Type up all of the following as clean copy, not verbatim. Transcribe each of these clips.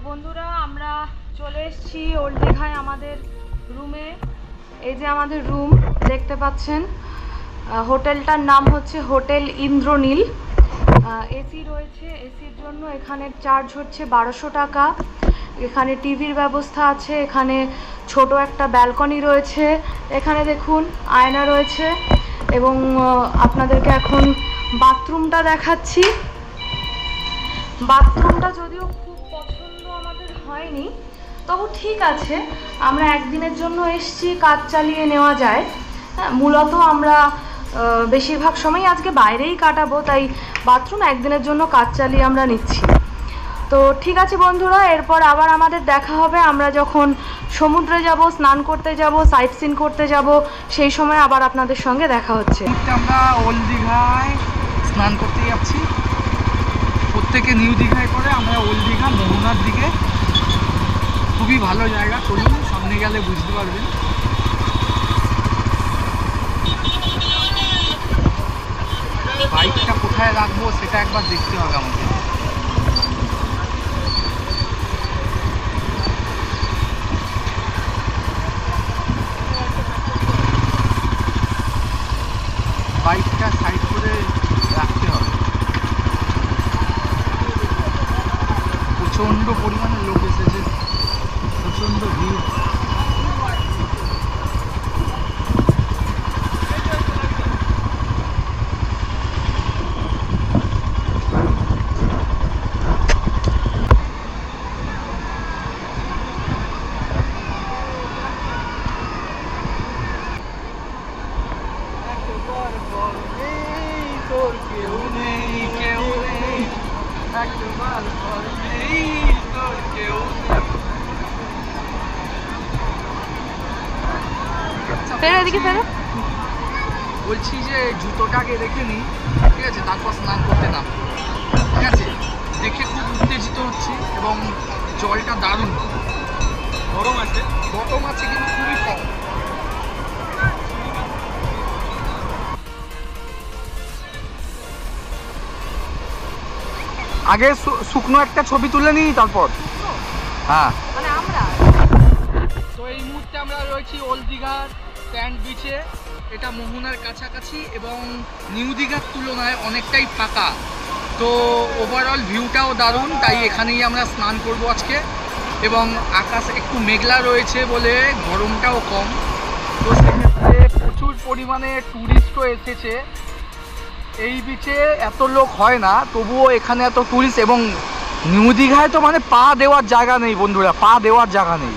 বন্ধুরা আমরা চলে এসেছি ওল্ড দীঘায় আমাদের রুমে। এই যে আমাদের রুম দেখতে পাচ্ছেন, হোটেলটার নাম হচ্ছে হোটেল ইন্দ্রনীল। এসি রয়েছে, এসির জন্য এখানে চার্জ হচ্ছে 1200 টাকা। এখানে টিভির ব্যবস্থা আছে, এখানে ছোট একটা ব্যালকনি রয়েছে, এখানে দেখুন আয়না রয়েছে এবং আপনাদেরকে এখন বাথরুমটা দেখাচ্ছি। বাথরুমটা যদিও খুব পছন্দ আমাদের হয়নি, তবু ঠিক আছে, আমরা একদিনের জন্য এসেছি, কাজ চালিয়ে নেওয়া যায়। হ্যাঁ, মূলত আমরা বেশিরভাগ সময় আজকে বাইরেই কাটাবো, তাই বাথরুম একদিনের জন্য কাজ চালিয়ে আমরা নিচ্ছি। তো ঠিক আছে বন্ধুরা, এরপর আবার আমাদের দেখা হবে আমরা যখন সমুদ্রে যাব, স্নান করতে যাব, সাইট সিন করতে যাব, সেই সময় আবার আপনাদের সঙ্গে দেখা হচ্ছে। আমরা ওল্ড দীঘায় স্নান করতে যাচ্ছি, প্রত্যেকে নিউ দীঘায় করে, আমরা ওল্ড দীঘা মোহনার দিকে। খুবই ভালো জায়গা, চলুন সামনে গেলে বুঝতে পারবেন। বাইকটা কোথায় রাখবো সেটা একবার দেখতে হবে আমাদের। বাইকটা সাইড করে রাখতে হবে। প্রচণ্ড পরিমাণে লোক এসেছে, প্রচণ্ড ভিড়। বলছি যে জুতোটাকে রেখে নিই, ঠিক আছে, তারপর স্নান করতে নাম, ঠিক আছে। দেখে খুব উত্তেজিত হচ্ছি এবং জলটা দারুণ, গরম আছে কিন্তু খুবই কম। আগে শুকনো একটা ছবি তুলে নিই, তারপর হ্যাঁ। তো এই মুহূর্তে আমরা রয়েছি ওল্ড দীঘার স্যান্ড বিচে। এটা মোহনার কাছাকাছি এবং নিউ দীঘার তুলনায় অনেকটাই ফাঁকা। তো ওভারঅল ভিউটাও দারুণ, তাই এখানেই আমরা স্নান করব আজকে। এবং আকাশ একটু মেঘলা রয়েছে বলে গরমটাও কম। তো সেক্ষেত্রে প্রচুর পরিমাণে ট্যুরিস্টও এসেছে। এই বিচে এত লোক হয় না, তবুও এখানে এত ট্যুরিস্ট। এবং নিউ দীঘায় তো মানে পা দেওয়ার জায়গা নেই বন্ধুরা, পা দেওয়ার জায়গা নেই।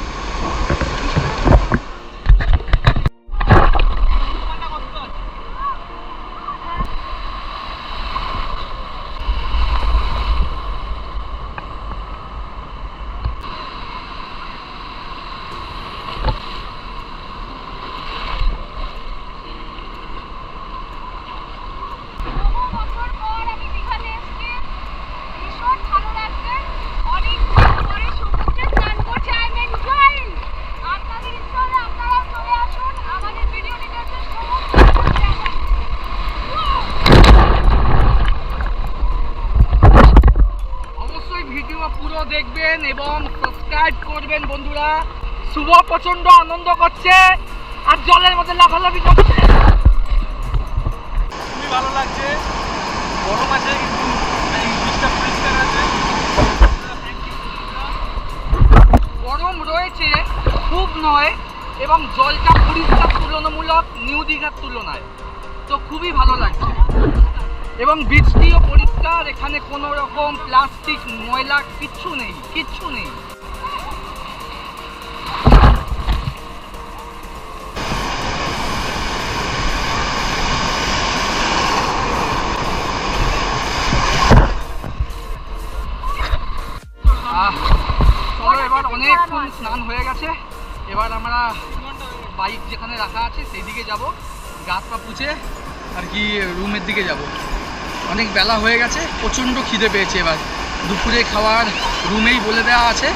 দেখবেন এবং সাবস্ক্রাইব করবেন বন্ধুরা। শুভ প্রচন্ড আনন্দ করছে আর জলের মধ্যে লাফালাফি করছে, খুবই ভালো লাগছে। গরম আছে কিন্তু বিচটা পরিষ্কার আছে, গরম রয়েছে খুব নয়, এবং জলটা পরিষ্কার তুলনামূলক নিউ দীঘার তুলনায়, তো খুবই ভালো লাগছে। এবং বীজটিও পরিষ্কার, এখানে কোনো রকম প্লাস্টিক ময়লা কিচ্ছু নেই। চলো, এবার অনেকক্ষণ স্নান হয়ে গেছে, এবার আমরা বাইক যেখানে রাখা আছে সেই দিকে যাব, গা পা পুছে আর কি রুমের দিকে যাব। অনেক বেলা হয়ে গেছে, প্রচণ্ড খিদে পেয়েছে। এবার দুপুরে খাওয়ার রুমেই বলে দেওয়া আছে,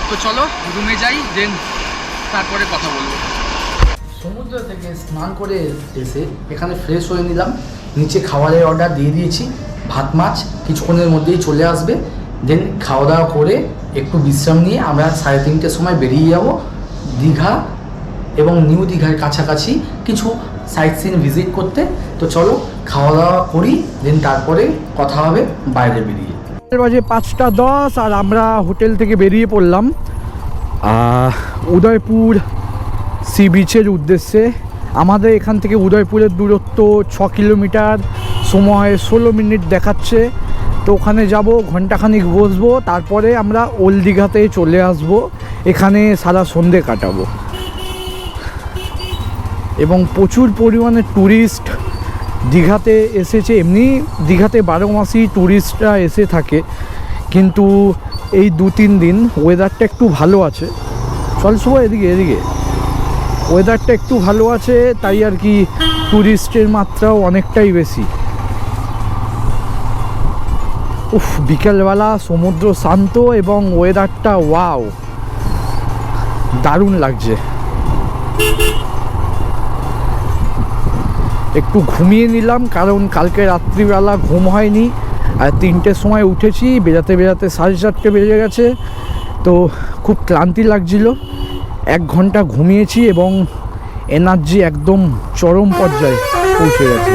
তো চলো রুমে যাই, দেন তারপরে কথা বলবো। সমুদ্র থেকে স্নান করে এসে এখানে ফ্রেশ হয়ে নিলাম। নিচে খাবারের অর্ডার দিয়ে দিয়েছি, ভাত মাছ কিছুক্ষণের মধ্যেই চলে আসবে। দেন খাওয়া দাওয়া করে একটু বিশ্রাম নিয়ে আমরা 3:30টার সময় বেরিয়ে যাব দীঘা এবং নিউ দীঘার কাছাকাছি কিছু সাইট সিন ভিজিট করতে। তো চলো খাওয়া দাওয়া করি, দেন তারপরে কথা হবে বাইরে বেরিয়ে। বাজে 5:10 আর আমরা হোটেল থেকে বেরিয়ে পড়লাম উদয়পুর সি বিচের উদ্দেশ্যে। আমাদের এখান থেকে উদয়পুরের দূরত্ব 6 কিলোমিটার, সময় 16 মিনিট দেখাচ্ছে। তো ওখানে যাব, ঘন্টাখানিক বসবো, তারপরে আমরা ওল্ড দীঘাতে চলে আসব, এখানে সারা সন্ধে কাটাবো। এবং প্রচুর পরিমাণে ট্যুরিস্ট দীঘাতে এসেছে। এমনি দীঘাতে 12 মাসই ট্যুরিস্টরা এসে থাকে, কিন্তু এই 2-3 দিন ওয়েদারটা একটু ভালো আছে। চল শুভ এদিকে ওয়েদারটা একটু ভালো আছে, তাই আর কি ট্যুরিস্টের মাত্রাও অনেকটাই বেশি। উফ, বিকেলবেলা সমুদ্র শান্ত এবং ওয়েদারটা ওয়াও, দারুণ লাগছে। একটু ঘুমিয়ে নিলাম, কারণ কালকে রাত্রিবেলা ঘুম হয়নি, আর 3টের সময় উঠেছি, বেরাতে 4:30 বেজে গেছে। তো খুব ক্লান্তি লাগছিল, 1 ঘন্টা ঘুমিয়েছি এবং এনার্জি একদম চরম পর্যায়ে পৌঁছে গেছে।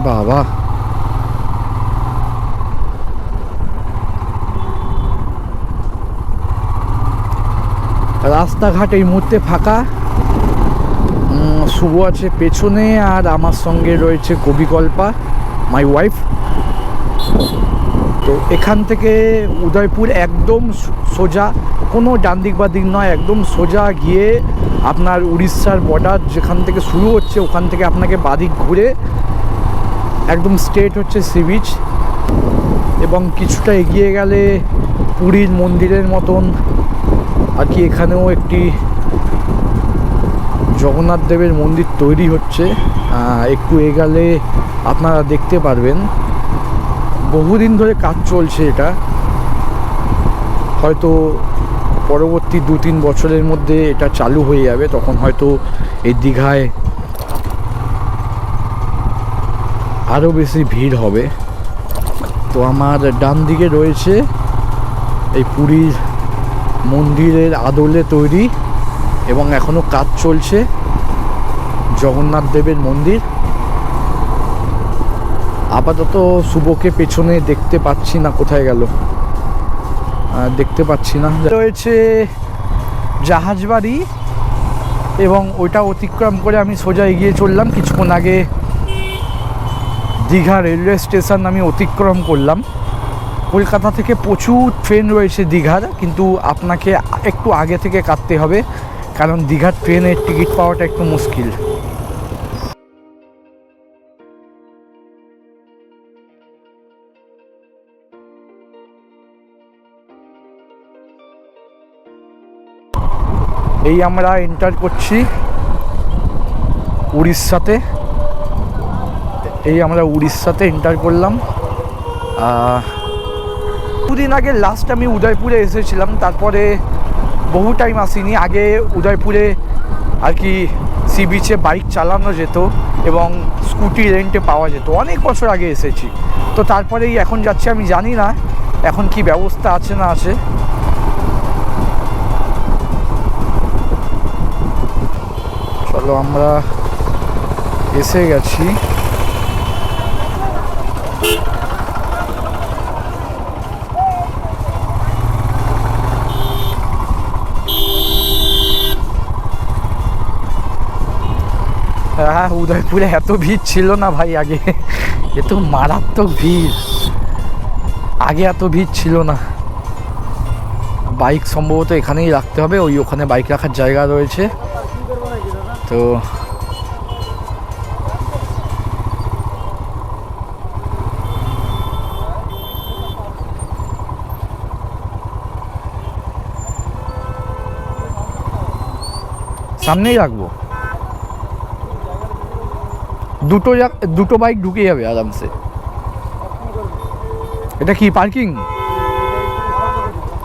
বাবা, রাস্তাঘাট এই মুহূর্তে ফাঁকা। শুভ আছে পেছনে, আর আমার সঙ্গে রয়েছে কবিকল্পা, মাই ওয়াইফ। তো এখান থেকে উদয়পুর একদম সোজা, কোনো ডান দিক বা দিক নয়, একদম সোজা গিয়ে আপনার উড়িষ্যার বর্ডার যেখান থেকে শুরু হচ্ছে, ওখান থেকে আপনাকে বাদিক ঘুরে একদম স্ট্রেট হচ্ছে সি বিচ। এবং কিছুটা এগিয়ে গেলে পুরীর মন্দিরের মতন আর কি এখানেও একটি জগন্নাথ দেবের মন্দির তৈরি হচ্ছে। একটু এগোলে আপনারা দেখতে পারবেন, বহুদিন ধরে কাজ চলছে। এটা হয়তো পরবর্তী 2-3 বছরের মধ্যে এটা চালু হয়ে যাবে, তখন হয়তো এই দীঘায় আরও বেশি ভিড় হবে। তো আমার ডান দিকে রয়েছে এই পুরীর মন্দিরের আদলে তৈরি এবং এখনও কাজ চলছে জগন্নাথ দেবের মন্দির। আপাতত শুভকে পেছনে দেখতে পাচ্ছি না, কোথায় গেল দেখতে পাচ্ছি না। রয়েছে জাহাজবাড়ি এবং ওইটা অতিক্রম করে আমি সোজা এগিয়ে চললাম। কিছুক্ষণ আগে দীঘা রেলওয়ে স্টেশন আমি অতিক্রম করলাম। কলকাতা থেকে প্রচুর ট্রেন রয়েছে দীঘার, কিন্তু আপনাকে একটু আগে থেকে কাটতে হবে, কারণ দীঘার ট্রেনের টিকিট পাওয়াটা একটু মুশকিল। এই আমরা এন্টার করছি উড়িষ্যাতে, এন্টার করলাম। 2 দিন আগে লাস্ট আমি উদয়পুরে এসেছিলাম, তারপরে বহু টাইম আসিনি। আগে উদয়পুরে আর কি সি বিচে বাইক চালানো যেত এবং স্কুটি রেন্টে পাওয়া যেত, অনেক বছর আগে এসেছি। তো তারপরেই এখন যাচ্ছি, আমি জানি না এখন কি ব্যবস্থা আছে না আছে। চলো আমরা এসে গেছি। হ্যাঁ, উদয়পুরে এত ভিড় ছিল না ভাই আগে, এ তো মারাত্মক ভিড়। আগে এত ভিড় ছিল না। বাইক সম্ভবত এখানেই রাখতে হবে, ওখানে বাইক রাখার জায়গা রয়েছে। তো সামনেই রাখবো, দুটো বাইক ঢুকে যাবে আরামসে। এটা কি পার্কিং?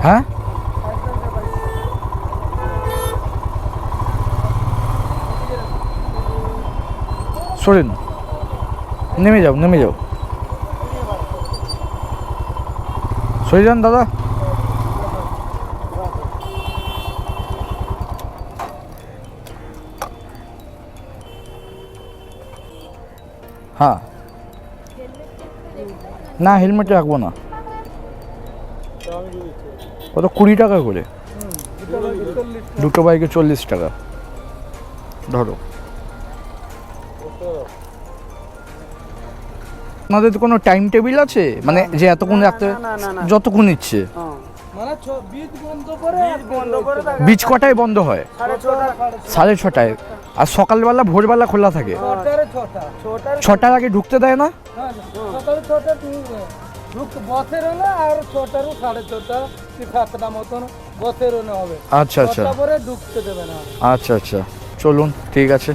হ্যাঁ, সরেন, নেমে যাও। সরে যান দাদা। হ্যাঁ, না হেলমেট রাখবো না, কত 20 টাকা করে, দুটো বাইকে 40 টাকা। ধরো, আপনাদের তো কোনো টাইম টেবিল আছে, মানে যে এতক্ষণ রাখতে, যতক্ষণ ইচ্ছে? বীজ কটায় বন্ধ হয়? 6:30। আর সকালবেলা ভোরবেলা খোলা থাকে? 6টার আগে ঢুকতে দেয় না? আচ্ছা আচ্ছা আচ্ছা আচ্ছা, চলুন ঠিক আছে।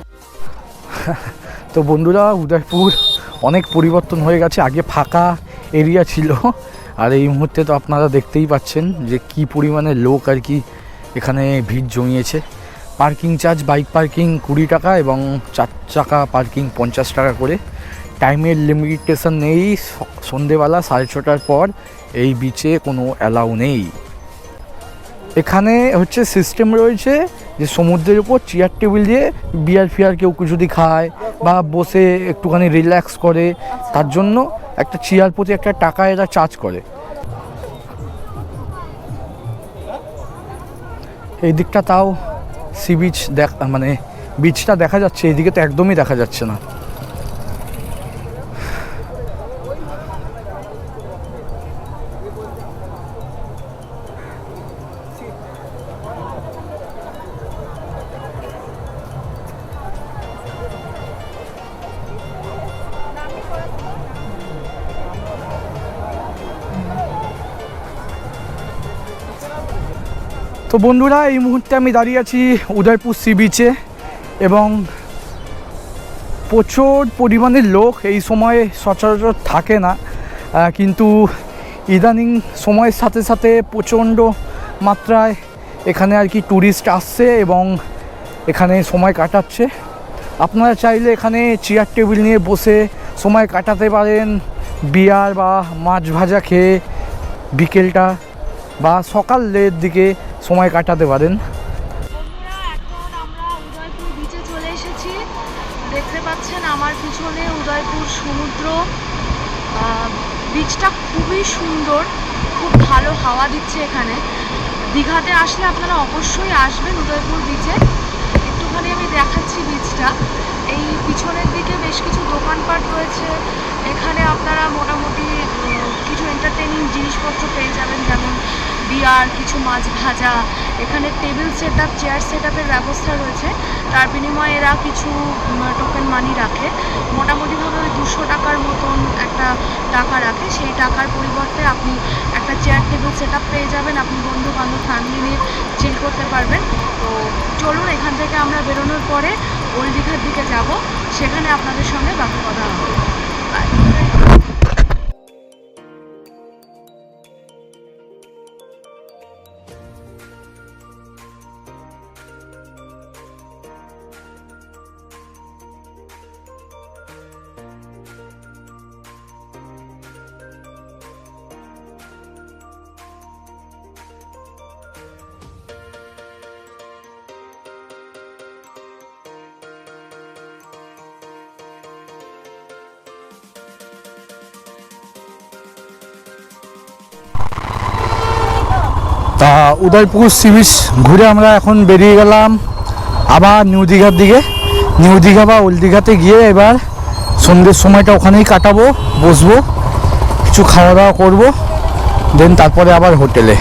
তো বন্ধুরা, উদয়পুর অনেক পরিবর্তন হয়ে গেছে। আগে ফাঁকা এরিয়া ছিল, আর এই মুহূর্তে তো আপনারা দেখতেই পাচ্ছেন যে কি পরিমাণে লোক আর কি এখানে ভিড় জমিয়েছে। পার্কিং চার্জ বাইক পার্কিং 20 টাকা এবং 4 চাকা পার্কিং 50 টাকা করে। টাইমের লিমিটেশন নেই, সন্ধেবেলা 6:30টার পর এই বিচে কোনো অ্যালাউ নেই। এখানে হচ্ছে সিস্টেম রয়েছে যে সমুদ্রের উপর চেয়ার টেবিল দিয়ে বিয়ার ফিয়ার কেউ যদি খায় বা বসে একটুখানি রিল্যাক্স করে, তার জন্য একটা চেয়ার প্রতি একটা টাকা এরা চার্জ করে। এই দিকটা তাও সি বিচ মানে বিচটা দেখা যাচ্ছে, এইদিকে তো একদমই দেখা যাচ্ছে না। তো বন্ধুরা, এই মুহূর্তে আমি দাঁড়িয়ে আছি উদয়পুর সি বিচে এবং প্রচুর পরিমাণে লোক এই সময়ে সচরাচর থাকে না, কিন্তু ইদানিং সময়ের সাথে সাথে প্রচণ্ড মাত্রায় এখানে আর কি ট্যুরিস্ট আসছে এবং এখানে সময় কাটাচ্ছে। আপনারা চাইলে এখানে চেয়ার টেবিল নিয়ে বসে সময় কাটাতে পারেন, বিয়ার বা মাছ ভাজা খেয়ে বিকেলটা বা সকালের দিকে সময় কাটাতে পারেন। বন্ধুরা, এখন আমরা উদয়পুর বিচে চলে এসেছি। দেখতে পাচ্ছেন আমার পিছনে উদয়পুর সমুদ্র। বিচটা খুবই সুন্দর, খুব ভালো হাওয়া দিচ্ছে এখানে। দীঘাতে আসলে আপনারা অবশ্যই আসবেন উদয়পুর বিচে। একটুখানি আমি দেখাচ্ছি বিচটা। এই পিছনের দিকে বেশ কিছু দোকানপাট রয়েছে। এখানে আপনারা মোটামুটি কিছু এন্টারটেইনিং জিনিসপত্র পেয়ে যাবেন, যেমন বিয়ার, কিছু মাছ ভাজা। এখানে table set up, chair set আপের ব্যবস্থা রয়েছে। তার বিনিময়ে এরা কিছু টোকেন মানি রাখে, মোটামুটিভাবে ওই 200 টাকার মতন একটা টাকা রাখে। সেই টাকার পরিবর্তে আপনি একটা চেয়ার টেবিল সেট আপ পেয়ে যাবেন, আপনি বন্ধু বান্ধব ফ্যামিলি নিয়ে চিল করতে পারবেন। তো চলুন, এখান থেকে আমরা বেরোনোর পরে ওল্ড দীঘার দিকে যাব, সেখানে আপনাদের সঙ্গে বাকি কথা হবে। বাই। তা উদয়পুর সি বিচ ঘুরে আমরা এখন বেরিয়ে গেলাম আবার নিউ দীঘার দিকে। নিউ দীঘা বা ওল্ড দীঘাতে গিয়ে এবার সন্ধ্যের সময়টা ওখানেই কাটাবো, বসবো, কিছু খাওয়া দাওয়া করবো, দেন তারপরে আবার হোটেলে।